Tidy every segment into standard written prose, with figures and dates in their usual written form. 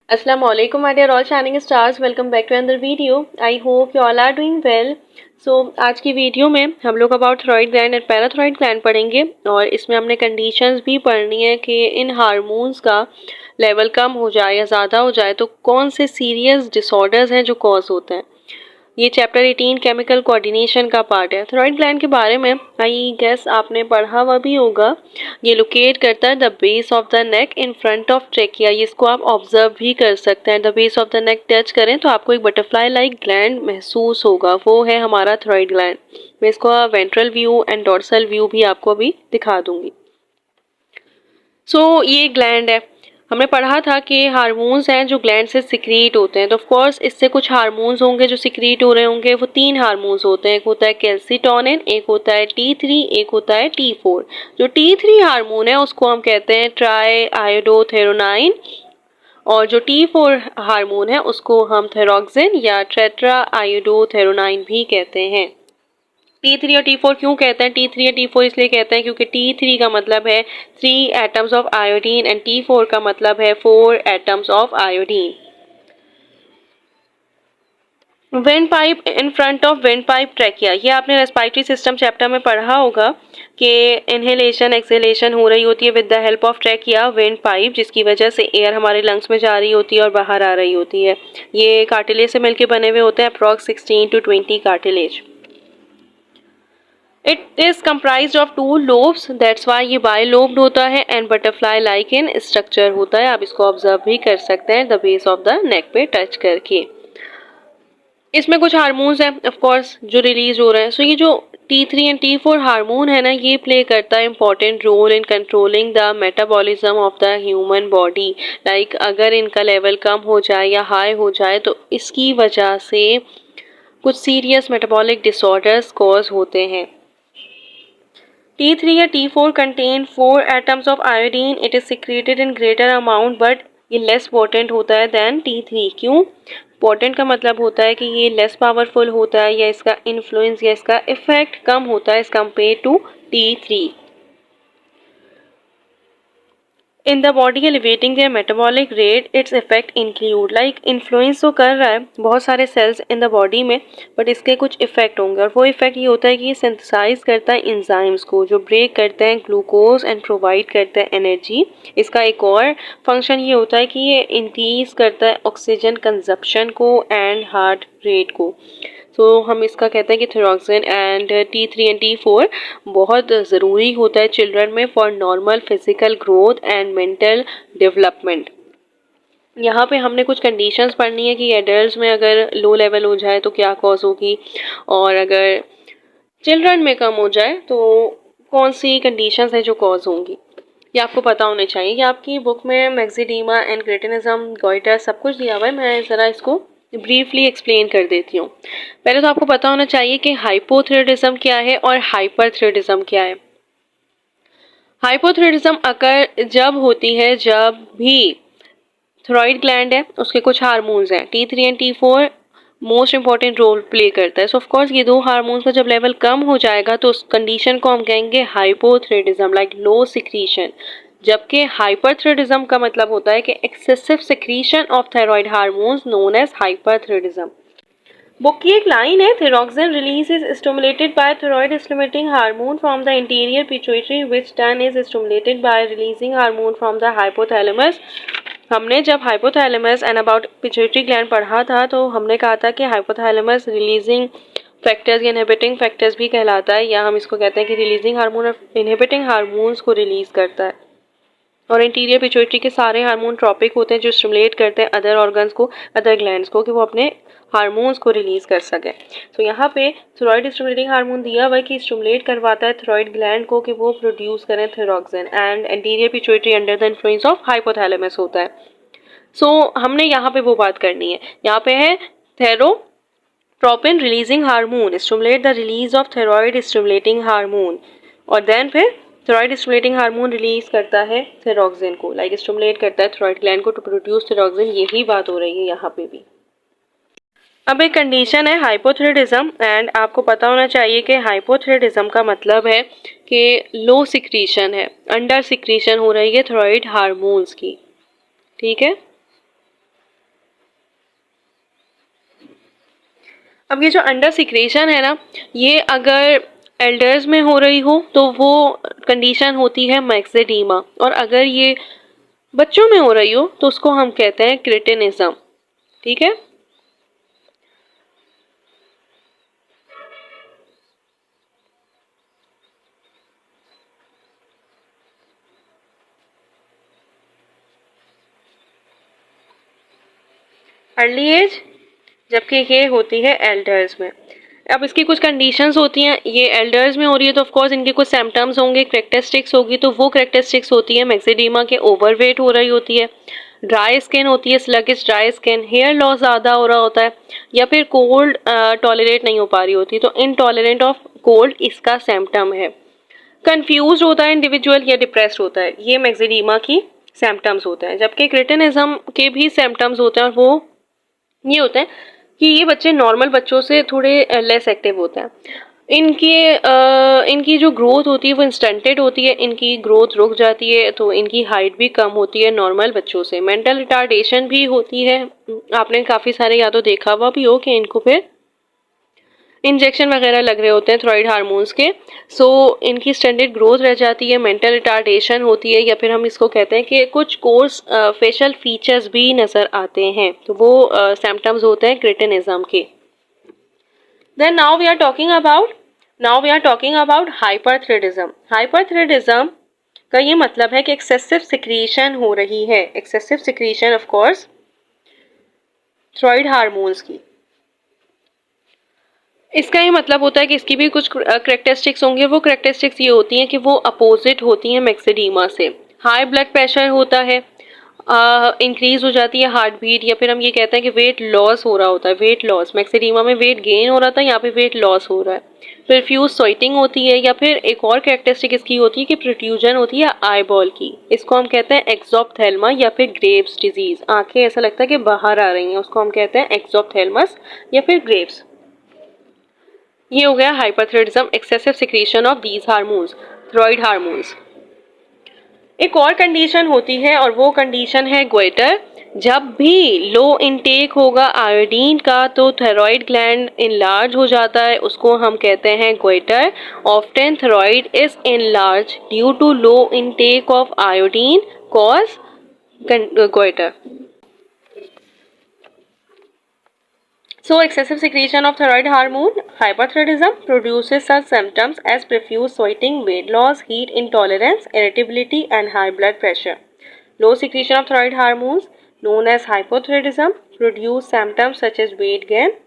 Assalamu alaikum my dear all shining stars, welcome back to another video. I hope you all are doing well. So आज की video में हम लोग about thyroid gland and parathyroid gland पढ़ेंगे और इसमें हमने कंडीशंस भी पढ़नी है कि इन हार्मोन्स का लेवल कम हो जाए या ज़्यादा हो जाए तो कौन से सीरियस डिसऑर्डर्स हैं जो कॉज होते हैं। ये चैप्टर 18 केमिकल कोऑर्डिनेशन का पार्ट है। थायराइड ग्लैंड के बारे में आई गेस आपने पढ़ा हुआ भी होगा। ये लोकेट करता है the base of the neck in front of trachea. इसको आप ऑब्जर्व भी कर सकते हैं। The base of the neck touch करें तो आपको एक बटरफ्लाई लाइक ग्लैंड महसूस होगा, वो है हमारा थायराइड ग्लैंड। मैं इसको ventral view and dorsal view भी आपको अभी दिखा दूंगी। ये ग्लैंड है। हमने पढ़ा था कि हार्मोन्स हैं जो ग्लैंड से सिक्रीट होते हैं, तो ऑफ कोर्स इससे कुछ हार्मोन्स होंगे जो सिक्रीट हो रहे होंगे। वो 3 हार्मोन्स होते हैं, एक होता है कैल्सिटोनिन, एक होता है T3, एक होता है T4। जो T3 हार्मोन है उसको हम कहते हैं ट्राई आयोडोथेरोनाइन और जो T4 हार्मोन है उसको हम थायरॉक्सिन या टेट्रा आयोडोथेरोनाइन भी कहते हैं। T3 और T4 क्यों कहते हैं? T3 या T4 इसलिए कहते हैं क्योंकि T3 का मतलब है 3 atoms of iodine and T4 का मतलब है 4 atoms of iodine. Went pipe in front of went pipe trachea, ये आपने रेस्पिरेटरी सिस्टम चैप्टर में पढ़ा होगा कि इनहेलेशन एक्सहेलेशन हो रही होती है with the help of trachea went pipe, जिसकी वजह से एयर हमारे लंग्स में जा रही होती है और बाहर आ रही होती है। ये कार्टिलेज से मिलकर बने हुए होते हैं, approx 16 to 20 cartilage. It is comprise of 2 lobes, that's why ये बायलोब्ड होता है and butterfly like in structure होता है। आप इसको ऑब्जर्व भी कर सकते हैं the base of the neck पे टच करके। इसमें कुछ हार्मोन्स हैं ऑफ कोर्स जो रिलीज हो रहे हैं। ये जो T3 एंड T4 हार्मोन है ना, ये प्ले करता है important role in controlling the metabolism of the human body. Like अगर इनका लेवल कम हो जाए या हाई हो जाए तो इसकी वजह से कुछ सीरियस मेटाबॉलिक डिसऑर्डर्स कॉज होते हैं। T3 या T4 contain 4 atoms of iodine. It is secreted in greater amount but ये लेस पोटेंट होता है देन T3। क्यों? पोटेंट का मतलब होता है कि ये लेस पावरफुल होता है या इसका इन्फ्लुएंस या इसका इफेक्ट कम होता है as compare to T3। In the body elevating their metabolic rate, its effect include like influence तो कर रहा है बहुत सारे सेल्स इन द बॉडी में, बट इसके कुछ इफेक्ट होंगे और वो इफेक्ट ये होता है कि ये सिंथेसाइज करता है इंजाइम्स को जो ब्रेक करते हैं ग्लूकोज एंड प्रोवाइड करते हैं एनर्जी। इसका एक और फंक्शन ये होता है कि ये इंक्रीज करता है ऑक्सीजन कंजप्शन को एंड हार्ट रेट को। हम इसका कहते हैं कि thyroxine and T3 and T4 बहुत ज़रूरी होता है चिल्ड्रन में for normal physical growth and mental development. यहाँ पे हमने कुछ कंडीशंस पढ़नी है कि एडल्ट में अगर लो लेवल हो जाए तो क्या कॉज होगी और अगर चिल्ड्रन में कम हो जाए तो कौन सी कंडीशंस हैं जो कॉज होंगी। ये आपको पता होने चाहिए कि आपकी बुक में मैक्सिडीमा एंड क्रेटिनिज्म गॉइटर सब कुछ दिया हुआ है। मैं ज़रा इसको ब्रीफली एक्सप्लेन कर देती हूँ। पहले तो आपको पता होना चाहिए कि हाइपोथायराइडिज्म क्या है और हाइपरथायराइडिज्म क्या है। हाइपोथायराइडिज्म अगर जब होती है जब भी थायराइड ग्लैंड है उसके कुछ हार्मोन्स हैं T3 and T4 most important role play करता है। ऑफ कोर्स ये 2 हार्मोन्स का जब लेवल कम हो जाएगा तो उस कंडीशन को हम कहेंगे हाइपोथायराइडिज्म लाइक लो सिक्रीशन। जबकि हाइपरथायराइडिज्म का मतलब होता है कि excessive secretion of thyroid hormones known as hyperthyroidism. Book की एक लाइन है, thyroxine release is stimulated by thyroid stimulating hormone from the interior pituitary which turn is stimulated by releasing hormone from the hypothalamus. हमने जब hypothalamus and about pituitary gland पढ़ा था तो हमने कहा था कि हाइपोथैलेमस रिलीजिंग फैक्टर्स या इनहिबिटिंग फैक्टर्स भी कहलाता है, या हम इसको कहते हैं कि रिलीजिंग हार्मोन और इनहिबिटिंग हार्मोन्स को रिलीज करता है। और इंटीरियर पिट्यूटरी के सारे हार्मोन ट्रॉपिक होते हैं जो स्टिमुलेट करते हैं अदर ऑर्गन्स को, अदर ग्लैंड्स को, कि वो अपने हार्मोन्स को रिलीज कर सके। यहाँ पे थायराइड स्टिमुलेटिंग हार्मोन दिया हुआ है कि स्टिमुलेट करवाता है थायराइड ग्लैंड को कि वो प्रोड्यूस करें thyroxine and interior pituitary under the influence of hypothalamus होता है। हमने यहाँ पे वो बात करनी है। यहाँ पे है thyrotropin releasing hormone stimulate the release of thyroid stimulating hormone, और देन फिर थायराइड स्टिमुलेटिंग हार्मोन रिलीज करता है थायरॉक्सिन को, लाइक स्टिमुलेट करता है थायराइड ग्लैंड को टू प्रोड्यूस थायरॉक्सिन। यही बात हो रही है यहाँ पे भी। अब एक कंडीशन है हाइपोथायराइडिज्म एंड आपको पता होना चाहिए कि हाइपोथायराइडिज्म का मतलब है कि लो सिक्रीशन है, अंडर सिक्रीशन हो रही है थायराइड हार्मोन्स की। ठीक है। अब ये जो अंडर सिक्रेशन है ना, ये अगर एल्डर्स में हो रही हो तो वो कंडीशन होती है मैक्सेडीमा, और अगर ये बच्चों में हो रही हो तो उसको हम कहते हैं क्रिटिनिज्म। ठीक है। अर्ली एज, जबकि ये होती है एल्डर्स में। अब इसकी कुछ कंडीशंस होती हैं, ये एल्डर्स में हो रही है तो ऑफ कोर्स इनके कुछ सिम्टम्स होंगे, करेक्टरिस्टिक्स होगी, तो वो करेक्टरिस्टिक्स होती है मैक्सेडीमा के ओवरवेट हो रही होती है, ड्राई स्किन होती है, sluggish dry skin, hair loss ज़्यादा हो रहा होता है, या फिर कोल्ड टॉलरेट नहीं हो पा रही होती, तो इनटॉलरेंट ऑफ कोल्ड इसका सिम्टम है। कंफ्यूज होता है इंडिविजुअल या डिप्रेस्ड होता है, ये मैक्सेडीमा की सिम्टम्स होते हैं। जबकि क्रिटिनिज्म के भी सिम्टम्स होते हैं, और वो ये होता है कि ये बच्चे नॉर्मल बच्चों से थोड़े लेस एक्टिव होते हैं। इनकी जो ग्रोथ होती है वो इंस्टेंटेड होती है, इनकी ग्रोथ रुक जाती है, तो इनकी हाइट भी कम होती है नॉर्मल बच्चों से। मेंटल रिटार्डेशन भी होती है, आपने काफ़ी सारे या तो देखा हुआ भी हो कि इनको फिर इंजेक्शन वगैरह लग रहे होते हैं थॉयराइड हार्मोन्स के, सो इनकी स्टैंडर्ड ग्रोथ रह जाती है, मेंटल रिटार्डेशन होती है, या फिर हम इसको कहते हैं कि कुछ कोर्स फेशियल फीचर्स भी नज़र आते हैं, तो वो सिम्टम्स होते हैं क्रिटिनिज्म के। Then now we are talking about hyperthyroidism. Hyperthyroidism का ये मतलब है कि एक्सेसिव सिक्रीशन हो रही है, excessive secretion of course thyroid hormones की। इसका ये मतलब होता है कि इसकी भी कुछ करेक्टरिस्टिक्स होंगे, वो करेक्टरिस्टिक्स ये होती हैं कि वो अपोजिट होती हैं मैक्सेडीमा से। हाई ब्लड प्रेशर होता है, इंक्रीज हो जाती है हार्ट बीट, या फिर हम ये कहते हैं कि वेट लॉस हो रहा होता है, वेट लॉस। मैक्सेडीमा में वेट गेन हो रहा था, यहाँ पे वेट लॉस हो रहा है। प्रोफ्यूज स्वेटिंग होती है, या फिर एक और कैरेक्टरिस्टिक इसकी होती है कि प्रोट्रूजन होती है आई बॉल की, इसको हम कहते हैं एक्सोप्थेल्मा या फिर ग्रेव्स डिजीज। आंखें ऐसा लगता है कि बाहर आ रही हैं, उसको हम कहते हैं एक्सोप्थेल्मस या फिर ग्रेव्स। ये हो गया hyperthyroidism, excessive secretion of these hormones, thyroid hormones. एक और कंडीशन होती है, और वो कंडीशन है गोइटर। जब भी लो इनटेक होगा आयोडीन का तो थायराइड ग्लैंड इनलार्ज हो जाता है, उसको हम कहते हैं goitre. Often thyroid is enlarge due to low intake of iodine cause goitre. So, excessive secretion of thyroid hormone, hyperthyroidism, produces such symptoms as profuse sweating, weight loss, heat intolerance, irritability, and high blood pressure. Low secretion of thyroid hormones, known as hypothyroidism, produce symptoms such as weight gain,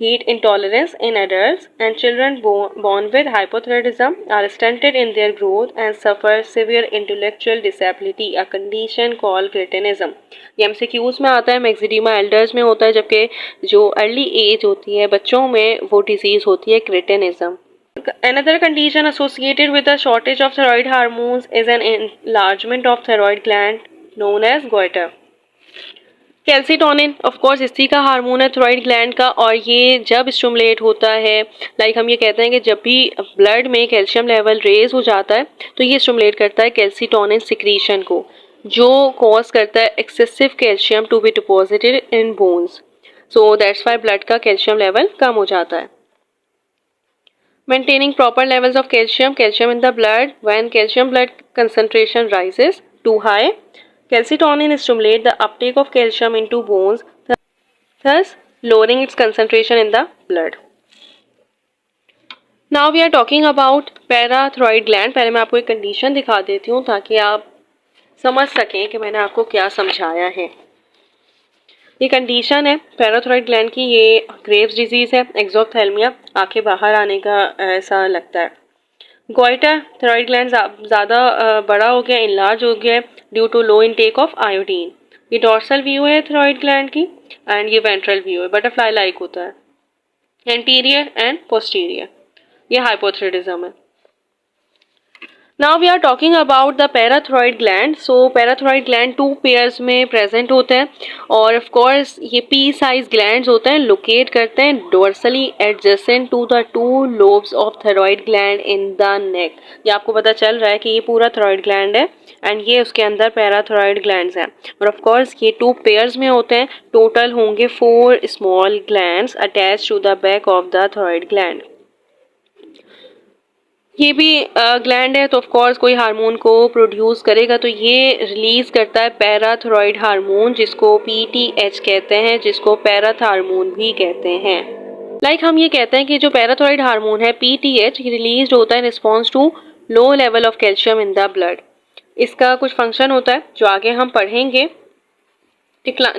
heat intolerance in adults, and children born with hypothyroidism are stunted in their growth and suffer severe intellectual disability, a condition called cretinism. ये MCQs में आता है, मैक्सिडीमा elders में होता है, जबकि जो early as होती है बच्चों में वो डिजीज होती है cretinism. Another condition associated with the shortage of thyroid hormones is an enlargement of thyroid gland known as goiter. Calcitonin of course इसी का हार्मोन है थॉयराइड ग्लैंड का, और ये जब स्टिमुलेट होता है, लाइक हम ये कहते हैं कि जब भी ब्लड में कैल्शियम लेवल रेज हो जाता है तो ये स्टिमुलेट करता है कैल्सीटोनिन सिक्रीशन को, जो कॉज करता है excessive calcium to be deposited in bones. So that's why blood का कैल्शियम लेवल कम हो जाता है। Maintaining proper levels of calcium in the blood. When calcium blood concentration rises too high, calcitonin stimulates the uptake of calcium into bones, thus lowering its concentration in the blood. Now we are talking about parathyroid gland. पहले मैं आपको एक condition दिखा देती हूँ ताकि आप समझ सकें कि मैंने आपको क्या समझाया है। ये कंडीशन है पैराथायरॉइड ग्लैंड की, ये ग्रेव्स डिजीज है, एक्सोप्थेल्मिया, आंखें बाहर आने का ऐसा लगता है। गोइटर, थायराइड ग्लैंड ज़्यादा बड़ा हो गया, इनलार्ज हो गया due to low intake of iodine. ये डॉर्सल व्यू है थायराइड ग्लैंड की, एंड ये वेंट्रल व्यू है, बटरफ्लाई लाइक होता है, एंटीरियर एंड पोस्टीरियर। ये हाइपोथायराइडिज्म है। Now we are talking about the parathyroid gland. So parathyroid gland 2 pairs में प्रेजेंट होते हैं और ऑफ कोर्स ये पी साइज ग्लैंड्स होते हैं, लोकेट करते हैं dorsally adjacent to the 2 lobes of thyroid gland in the neck. ये आपको पता चल रहा है कि ये पूरा थायराइड ग्लैंड है एंड ये उसके अंदर पैराथ्राइड ग्लैंड्स हैं और ऑफ कोर्स ये 2 पेयर्स में होते हैं। टोटल होंगे 4 small glands attach to the back of the thyroid gland. ये भी ग्लैंड है तो ऑफ कोर्स कोई हार्मोन को प्रोड्यूस करेगा, तो ये रिलीज करता है पैराथायरॉयड हार्मोन जिसको पीटीएच कहते हैं, जिसको पैराथार्मोन भी कहते हैं। हम ये कहते हैं कि जो पैराथायरॉयड हार्मोन है पीटीएच रिलीज होता है response to low level of calcium in the blood. इसका कुछ फंक्शन होता है जो आगे हम पढ़ेंगे।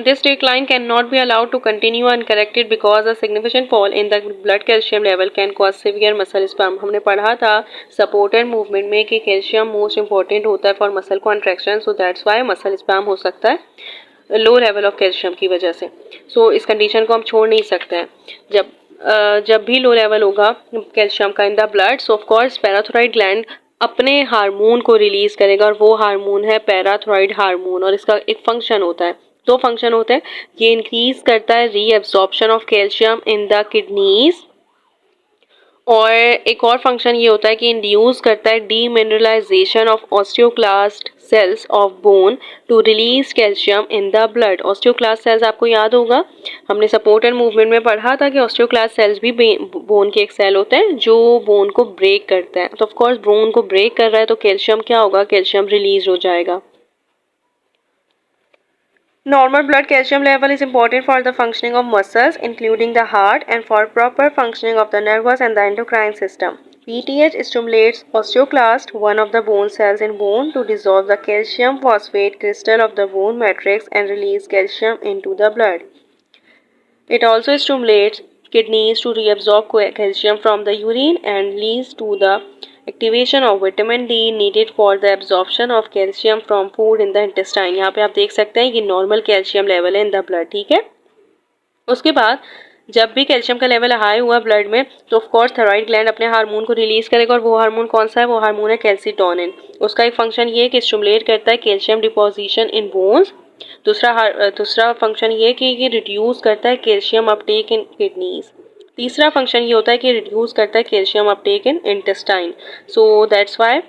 This decline cannot be allowed to continue uncorrected because a significant fall in the blood calcium level can cause severe muscle spasm। हमने पढ़ा था सपोर्टेड मूवमेंट में कि कैल्शियम मोस्ट इंपॉर्टेंट होता है for muscle contraction, so that's Y muscle spam हो सकता है लो लेवल ऑफ कैल्शियम की वजह से। सो इस कंडीशन को हम छोड़ नहीं सकते हैं। जब भी लो लेवल होगा कैल्शियम का इन the blood, so of course parathyroid gland अपने हार्मोन को रिलीज करेगा और वो हार्मोन है पैराथायरॉयड हार्मोन और इसका एक फंक्शन होता है, 2 फंक्शन होते हैं। ये इंक्रीज करता है reabsorption of calcium in the kidneys और एक और फंक्शन ये होता है कि इंड्यूस करता है demineralization of osteoclast cells of bone to release calcium in the blood. Osteoclast cells आपको याद होगा, हमने सपोर्ट एंड मूवमेंट में पढ़ा था कि ऑस्टियोक्लास्ट सेल्स भी बोन के एक सेल होते हैं जो बोन को ब्रेक करते हैं। तो ऑफ कोर्स बोन को ब्रेक कर रहा है तो कैल्शियम क्या होगा, कैल्शियम रिलीज हो जाएगा। Normal blood calcium level is important for the functioning of muscles, including the heart, and for proper functioning of the nervous and the endocrine system. PTH stimulates osteoclast, one of the bone cells in bone, to dissolve the calcium phosphate crystal of the bone matrix and release calcium into the blood. It also stimulates kidneys to reabsorb calcium from the urine and leads to the activation of vitamin D needed for the absorption of calcium from food in the intestine. यहाँ पे आप देख सकते हैं कि normal calcium level है इन the blood, ठीक है। उसके बाद जब भी कैल्शियम का लेवल हाई हुआ ब्लड में तो ऑफ कोर्स थायराइड ग्लैंड अपने हार्मोन को रिलीज करेगा और वो हार्मोन कौन सा है, वो हार्मोन है कैल्सीटोनिन। उसका एक फंक्शन ये है कि स्टिमुलेट करता है कैल्शियम डिपोजिशन इन बोन्स। दूसरा फंक्शन ये कि ये रिड्यूस करता है कैल्शियम अपटेक इन किडनीज। तीसरा फंक्शन ये होता है कि रिड्यूस करता है calcium Uptake in intestine, so that's why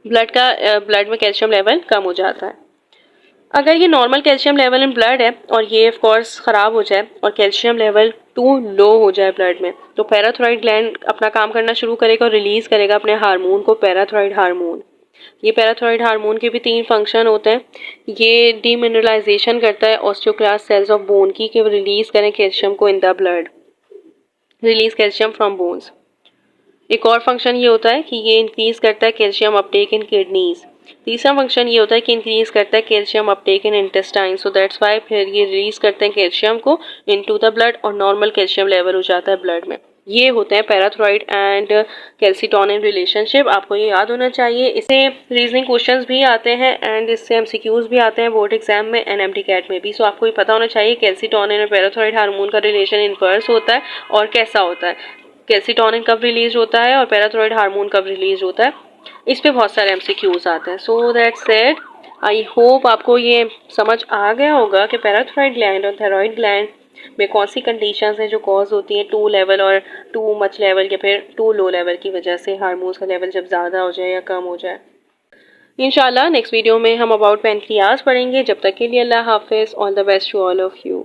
blood में कैल्शियम लेवल कम हो जाता है। अगर ये normal calcium level in blood है और ये ऑफ कोर्स ख़राब हो जाए और कैल्शियम लेवल टू लो हो जाए ब्लड में, तो पैराथायरॉयड ग्लैंड अपना काम करना शुरू करेगा और रिलीज करेगा अपने हार्मोन को, पैराथायरॉयड हार्मोन। ये पैराथायरॉयड हार्मोन के भी 3 फंक्शन होते हैं। ये डीमिनरलाइजेशन करता है ऑस्टियोक्लास्ट सेल्स ऑफ बोन की कि वो रिलीज करें कैल्शियम को इन the blood, release calcium from bones. एक और फंक्शन ये होता है कि ये इंक्रीज करता है कैल्शियम अपटेक इन किडनीज। तीसरा फंक्शन ये होता है कि इंक्रीज करता है calcium Uptake in intestine, so that's Y फिर ये रिलीज करते हैं कैल्शियम को इनटू द ब्लड और नॉर्मल कैल्शियम लेवल हो जाता है ब्लड में। ये होते हैं पैराथायरॉयड एंड कैल्सीटोनिन रिलेशनशिप, आपको ये याद होना चाहिए। इससे रीजनिंग क्वेश्चंस भी आते हैं एंड इससे एमसीक्यूज भी आते हैं बोर्ड एग्जाम में एंड एमटी कैट में भी, सो आपको ये पता होना चाहिए कैल्सीटोनिन और पैराथायरॉयड हार्मोन का रिलेशन इनवर्स होता है और कैसा होता है, कैल्सीटोनिन कब रिलीज होता है और पैराथायरॉयड हार्मोन कब रिलीज होता है। इस पे बहुत सारे एमसीक्यूज आते हैं। So that's it, I hope आपको ये समझ आ गया होगा कि पैराथायरॉयड ग्लैंड और थायराइड ग्लैंड में कौन सी कंडीशंस हैं जो कॉज होती हैं 2 लेवल और 2 मच लेवल या फिर 2 लो लेवल की वजह से, हार्मोन्स का लेवल जब ज़्यादा हो जाए या कम हो जाए। इंशाल्लाह नेक्स्ट वीडियो में हम अबाउट पैनक्रियाज पढ़ेंगे। जब तक के लिए अल्लाह हाफिज़, all the best to all of you.